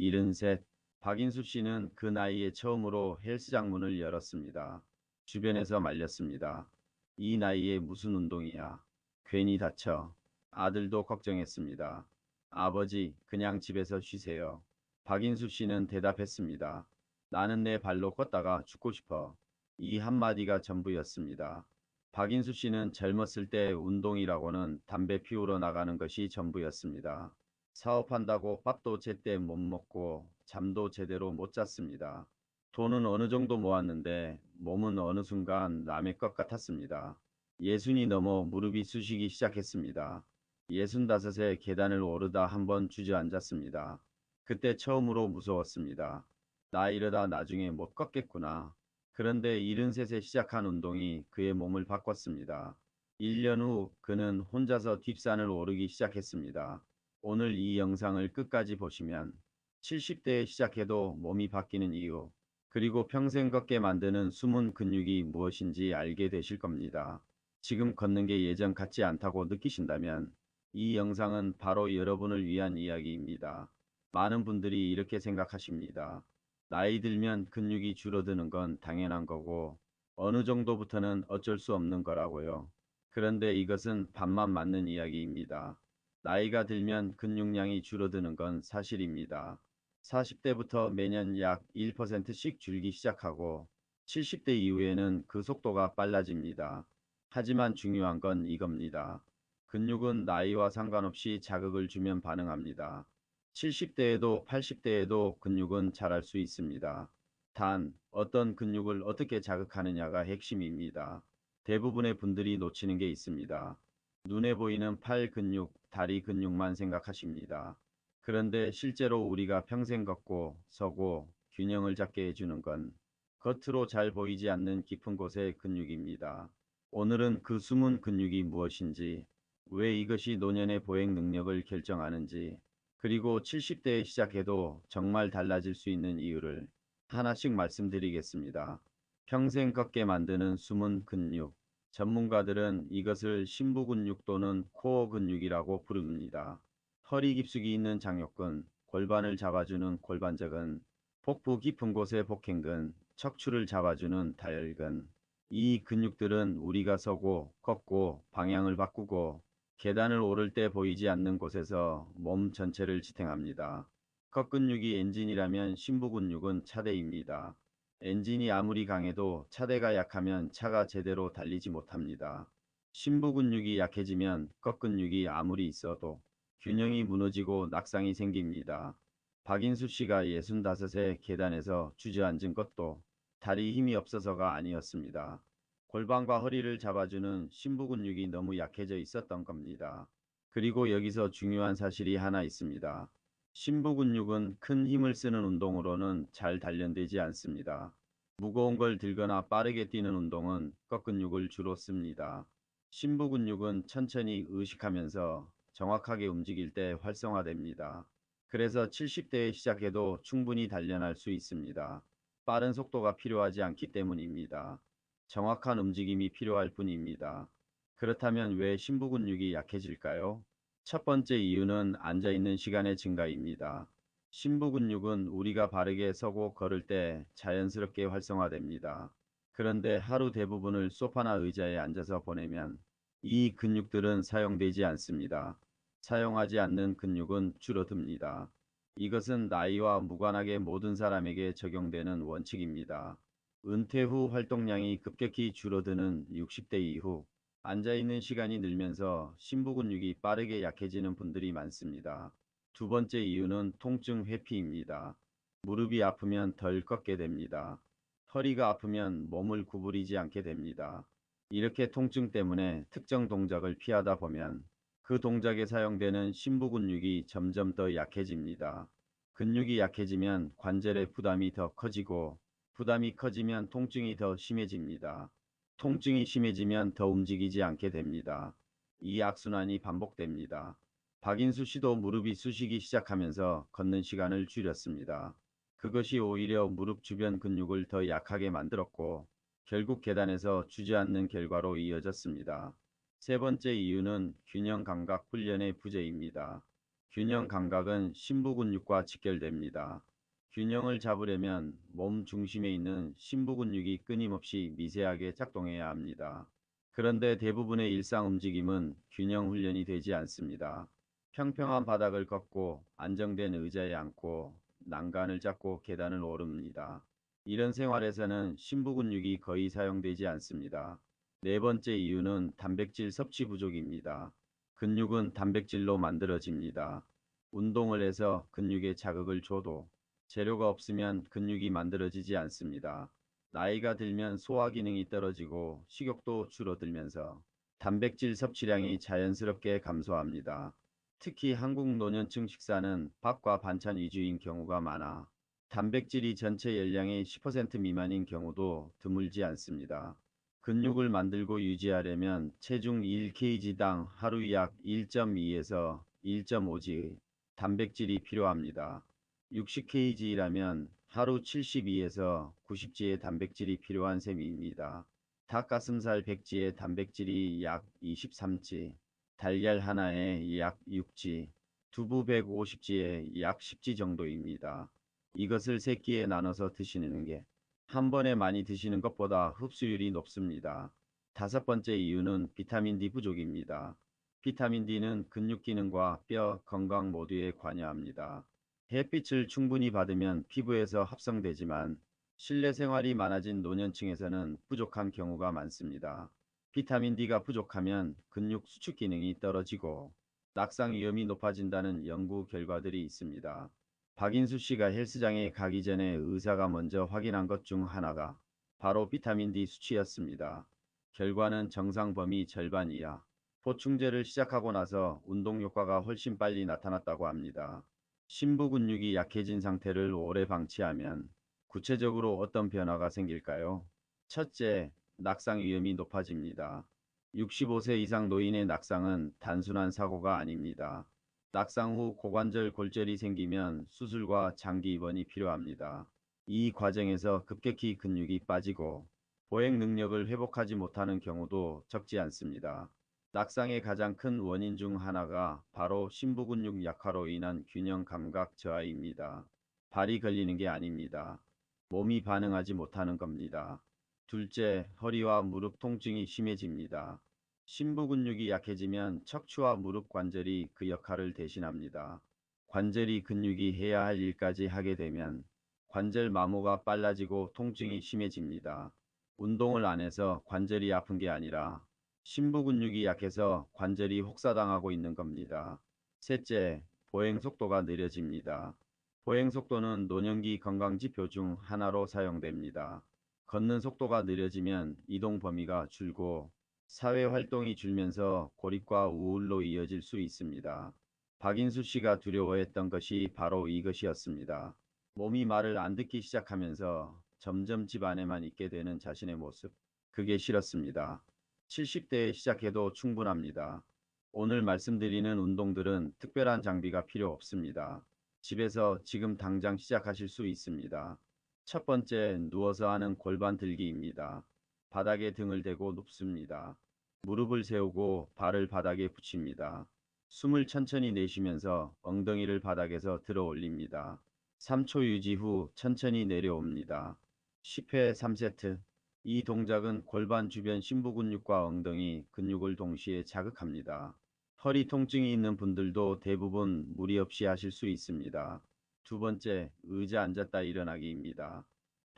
73. 박인수 씨는 그 나이에 처음으로 헬스장 문을 열었습니다. 주변에서 말렸습니다. 이 나이에 무슨 운동이야. 괜히 다쳐. 아들도 걱정했습니다. 아버지, 그냥 집에서 쉬세요. 박인수 씨는 대답했습니다. 나는 내 발로 걷다가 죽고 싶어. 이 한마디가 전부였습니다. 박인수 씨는 젊었을 때 운동이라고는 담배 피우러 나가는 것이 전부였습니다. 사업한다고 밥도 제때 못 먹고 잠도 제대로 못 잤습니다. 돈은 어느 정도 모았는데 몸은 어느 순간 남의 것 같았습니다. 예순이 넘어 무릎이 쑤시기 시작했습니다. 65에 계단을 오르다 한번 주저앉았습니다. 그때 처음으로 무서웠습니다. 나 이러다 나중에 못 걷겠구나. 그런데 73세 시작한 운동이 그의 몸을 바꿨습니다. 1년 후 그는 혼자서 뒷산을 오르기 시작했습니다. 오늘 이 영상을 끝까지 보시면 70대에 시작해도 몸이 바뀌는 이유, 그리고 평생 걷게 만드는 숨은 근육이 무엇인지 알게 되실 겁니다. 지금 걷는 게 예전 같지 않다고 느끼신다면 이 영상은 바로 여러분을 위한 이야기입니다. 많은 분들이 이렇게 생각하십니다. 나이 들면 근육이 줄어드는 건 당연한 거고 어느 정도부터는 어쩔 수 없는 거라고요. 그런데 이것은 반만 맞는 이야기입니다. 나이가 들면 근육량이 줄어드는 건 사실입니다. 40대부터 매년 약 1%씩 줄기 시작하고 70대 이후에는 그 속도가 빨라집니다. 하지만 중요한 건 이겁니다. 근육은 나이와 상관없이 자극을 주면 반응합니다. 70대에도 80대에도 근육은 자랄 수 있습니다. 단, 어떤 근육을 어떻게 자극하느냐가 핵심입니다. 대부분의 분들이 놓치는 게 있습니다. 눈에 보이는 팔 근육, 다리 근육만 생각하십니다. 그런데 실제로 우리가 평생 걷고 서고 균형을 잡게 해주는 건 겉으로 잘 보이지 않는 깊은 곳의 근육입니다. 오늘은 그 숨은 근육이 무엇인지, 왜 이것이 노년의 보행 능력을 결정하는지, 그리고 70대에 시작해도 정말 달라질 수 있는 이유를 하나씩 말씀드리겠습니다. 평생 걷게 만드는 숨은 근육. 전문가들은 이것을 심부근육 또는 코어 근육이라고 부릅니다. 허리 깊숙이 있는 장요근, 골반을 잡아주는 골반저근, 복부 깊은 곳의 복행근, 척추를 잡아주는 다혈근. 이 근육들은 우리가 서고, 걷고, 방향을 바꾸고, 계단을 오를 때 보이지 않는 곳에서 몸 전체를 지탱합니다. 겉근육이 엔진이라면 심부근육은 차대입니다. 엔진이 아무리 강해도 차대가 약하면 차가 제대로 달리지 못합니다. 심부근육이 약해지면 겉근육이 아무리 있어도 균형이 무너지고 낙상이 생깁니다. 박인수 씨가 65세 계단에서 주저앉은 것도 다리 힘이 없어서가 아니었습니다. 골반과 허리를 잡아주는 심부근육이 너무 약해져 있었던 겁니다. 그리고 여기서 중요한 사실이 하나 있습니다. 심부근육은 큰 힘을 쓰는 운동으로는 잘 단련되지 않습니다. 무거운 걸 들거나 빠르게 뛰는 운동은 꺾근육을 주로 씁니다. 심부근육은 천천히 의식하면서 정확하게 움직일 때 활성화됩니다. 그래서 70대에 시작해도 충분히 단련할 수 있습니다. 빠른 속도가 필요하지 않기 때문입니다. 정확한 움직임이 필요할 뿐입니다. 그렇다면 왜 심부근육이 약해질까요? 첫 번째 이유는 앉아있는 시간의 증가입니다. 심부근육은 우리가 바르게 서고 걸을 때 자연스럽게 활성화됩니다. 그런데 하루 대부분을 소파나 의자에 앉아서 보내면 이 근육들은 사용되지 않습니다. 사용하지 않는 근육은 줄어듭니다. 이것은 나이와 무관하게 모든 사람에게 적용되는 원칙입니다. 은퇴 후 활동량이 급격히 줄어드는 60대 이후 앉아있는 시간이 늘면서 심부근육이 빠르게 약해지는 분들이 많습니다. 두 번째 이유는 통증 회피입니다. 무릎이 아프면 덜 걷게 됩니다. 허리가 아프면 몸을 구부리지 않게 됩니다. 이렇게 통증 때문에 특정 동작을 피하다 보면 그 동작에 사용되는 심부근육이 점점 더 약해집니다. 근육이 약해지면 관절의 부담이 더 커지고 부담이 커지면 통증이 더 심해집니다. 통증이 심해지면 더 움직이지 않게 됩니다. 이 악순환이 반복됩니다. 박인수 씨도 무릎이 쑤시기 시작하면서 걷는 시간을 줄였습니다. 그것이 오히려 무릎 주변 근육을 더 약하게 만들었고 결국 계단에서 주저앉는 결과로 이어졌습니다. 세 번째 이유는 균형 감각 훈련의 부재입니다. 균형 감각은 심부근육과 직결됩니다. 균형을 잡으려면 몸 중심에 있는 심부근육이 끊임없이 미세하게 작동해야 합니다. 그런데 대부분의 일상 움직임은 균형 훈련이 되지 않습니다. 평평한 바닥을 걷고 안정된 의자에 앉고 난간을 잡고 계단을 오릅니다. 이런 생활에서는 심부근육이 거의 사용되지 않습니다. 네 번째 이유는 단백질 섭취 부족입니다. 근육은 단백질로 만들어집니다. 운동을 해서 근육에 자극을 줘도 재료가 없으면 근육이 만들어지지 않습니다. 나이가 들면 소화 기능이 떨어지고 식욕도 줄어들면서 단백질 섭취량이 자연스럽게 감소합니다. 특히 한국 노년층 식사는 밥과 반찬 위주인 경우가 많아 단백질이 전체 열량의 10% 미만인 경우도 드물지 않습니다. 근육을 만들고 유지하려면 체중 1kg당 하루 약 1.2에서 1.5g의 단백질이 필요합니다. 60kg라면 하루 72에서 90g의 단백질이 필요한 셈입니다. 닭가슴살 100g의 단백질이 약 23g, 달걀 하나에 약 6g, 두부 150g에 약 10g 정도입니다. 이것을 3끼에 나눠서 드시는 게 한 번에 많이 드시는 것보다 흡수율이 높습니다. 다섯 번째 이유는 비타민 D 부족입니다. 비타민 D는 근육 기능과 뼈 건강 모두에 관여합니다. 햇빛을 충분히 받으면 피부에서 합성되지만 실내 생활이 많아진 노년층에서는 부족한 경우가 많습니다. 비타민 D가 부족하면 근육 수축 기능이 떨어지고 낙상 위험이 높아진다는 연구 결과들이 있습니다. 박인수 씨가 헬스장에 가기 전에 의사가 먼저 확인한 것 중 하나가 바로 비타민 D 수치였습니다. 결과는 정상 범위 절반 이하. 보충제를 시작하고 나서 운동 효과가 훨씬 빨리 나타났다고 합니다. 심부 근육이 약해진 상태를 오래 방치하면 구체적으로 어떤 변화가 생길까요? 첫째, 낙상 위험이 높아집니다. 65세 이상 노인의 낙상은 단순한 사고가 아닙니다. 낙상 후 고관절 골절이 생기면 수술과 장기 입원이 필요합니다. 이 과정에서 급격히 근육이 빠지고 보행 능력을 회복하지 못하는 경우도 적지 않습니다. 낙상의 가장 큰 원인 중 하나가 바로 심부근육 약화로 인한 균형 감각 저하입니다. 발이 걸리는 게 아닙니다. 몸이 반응하지 못하는 겁니다. 둘째, 허리와 무릎 통증이 심해집니다. 심부 근육이 약해지면 척추와 무릎 관절이 그 역할을 대신합니다. 관절이 근육이 해야 할 일까지 하게 되면 관절 마모가 빨라지고 통증이 심해집니다. 운동을 안 해서 관절이 아픈 게 아니라 심부 근육이 약해서 관절이 혹사당하고 있는 겁니다. 셋째, 보행 속도가 느려집니다. 보행 속도는 노년기 건강지표 중 하나로 사용됩니다. 걷는 속도가 느려지면 이동 범위가 줄고 사회 활동이 줄면서 고립과 우울로 이어질 수 있습니다. 박인수 씨가 두려워했던 것이 바로 이것이었습니다. 몸이 말을 안 듣기 시작하면서 점점 집 안에만 있게 되는 자신의 모습. 그게 싫었습니다. 70대에 시작해도 충분합니다. 오늘 말씀드리는 운동들은 특별한 장비가 필요 없습니다. 집에서 지금 당장 시작하실 수 있습니다. 첫 번째, 누워서 하는 골반 들기입니다. 바닥에 등을 대고 눕습니다. 무릎을 세우고 발을 바닥에 붙입니다. 숨을 천천히 내쉬면서 엉덩이를 바닥에서 들어 올립니다. 3초 유지 후 천천히 내려옵니다. 10회 3세트. 이 동작은 골반 주변 심부 근육과 엉덩이 근육을 동시에 자극합니다. 허리 통증이 있는 분들도 대부분 무리 없이 하실 수 있습니다. 두 번째, 의자 앉았다 일어나기입니다.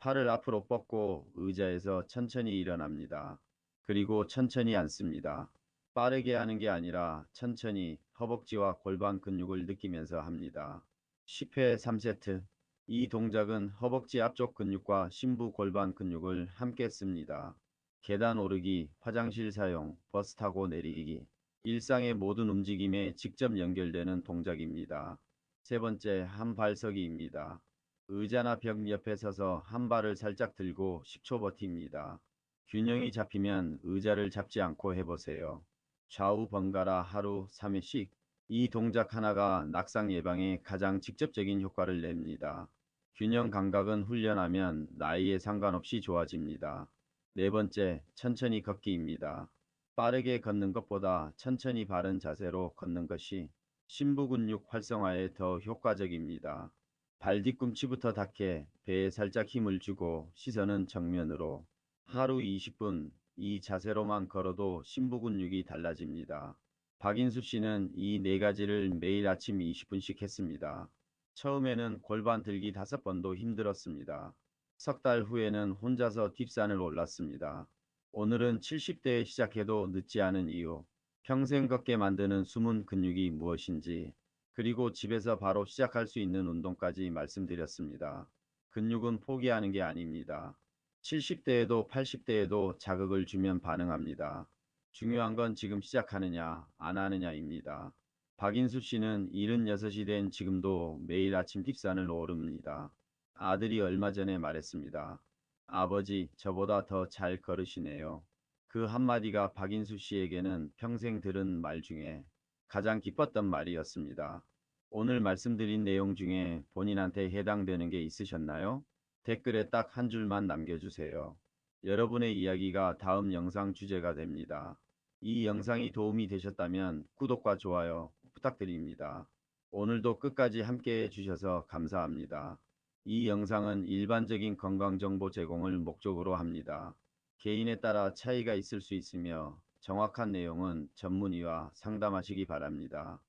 팔을 앞으로 뻗고 의자에서 천천히 일어납니다. 그리고 천천히 앉습니다. 빠르게 하는 게 아니라 천천히 허벅지와 골반 근육을 느끼면서 합니다. 10회 3세트. 이 동작은 허벅지 앞쪽 근육과 심부 골반 근육을 함께 씁니다. 계단 오르기, 화장실 사용, 버스 타고 내리기. 일상의 모든 움직임에 직접 연결되는 동작입니다. 세 번째, 한 발서기입니다. 의자나 벽 옆에 서서 한 발을 살짝 들고 10초 버팁니다. 균형이 잡히면 의자를 잡지 않고 해보세요. 좌우 번갈아 하루 3회씩. 이 동작 하나가 낙상 예방에 가장 직접적인 효과를 냅니다. 균형 감각은 훈련하면 나이에 상관없이 좋아집니다. 네 번째, 천천히 걷기입니다. 빠르게 걷는 것보다 천천히 바른 자세로 걷는 것이 심부 근육 활성화에 더 효과적입니다. 발 뒤꿈치부터 닿게 배에 살짝 힘을 주고 시선은 정면으로 하루 20분 이 자세로만 걸어도 심부 근육이 달라집니다. 박인수 씨는 이 네 가지를 매일 아침 20분씩 했습니다. 처음에는 골반 들기 5번도 힘들었습니다. 석 달 후에는 혼자서 뒷산을 올랐습니다. 오늘은 70대에 시작해도 늦지 않은 이유, 평생 걷게 만드는 숨은 근육이 무엇인지, 그리고 집에서 바로 시작할 수 있는 운동까지 말씀드렸습니다. 근육은 포기하는 게 아닙니다. 70대에도 80대에도 자극을 주면 반응합니다. 중요한 건 지금 시작하느냐, 안 하느냐입니다. 박인수 씨는 76이 된 지금도 매일 아침 뒷산을 오릅니다. 아들이 얼마 전에 말했습니다. 아버지, 저보다 더 잘 걸으시네요. 그 한마디가 박인수 씨에게는 평생 들은 말 중에 가장 기뻤던 말이었습니다. 오늘 말씀드린 내용 중에 본인한테 해당되는 게 있으셨나요? 댓글에 딱 한 줄만 남겨주세요. 여러분의 이야기가 다음 영상 주제가 됩니다. 이 영상이 도움이 되셨다면 구독과 좋아요 부탁드립니다. 오늘도 끝까지 함께 해주셔서 감사합니다. 이 영상은 일반적인 건강정보 제공을 목적으로 합니다. 개인에 따라 차이가 있을 수 있으며 정확한 내용은 전문의와 상담하시기 바랍니다.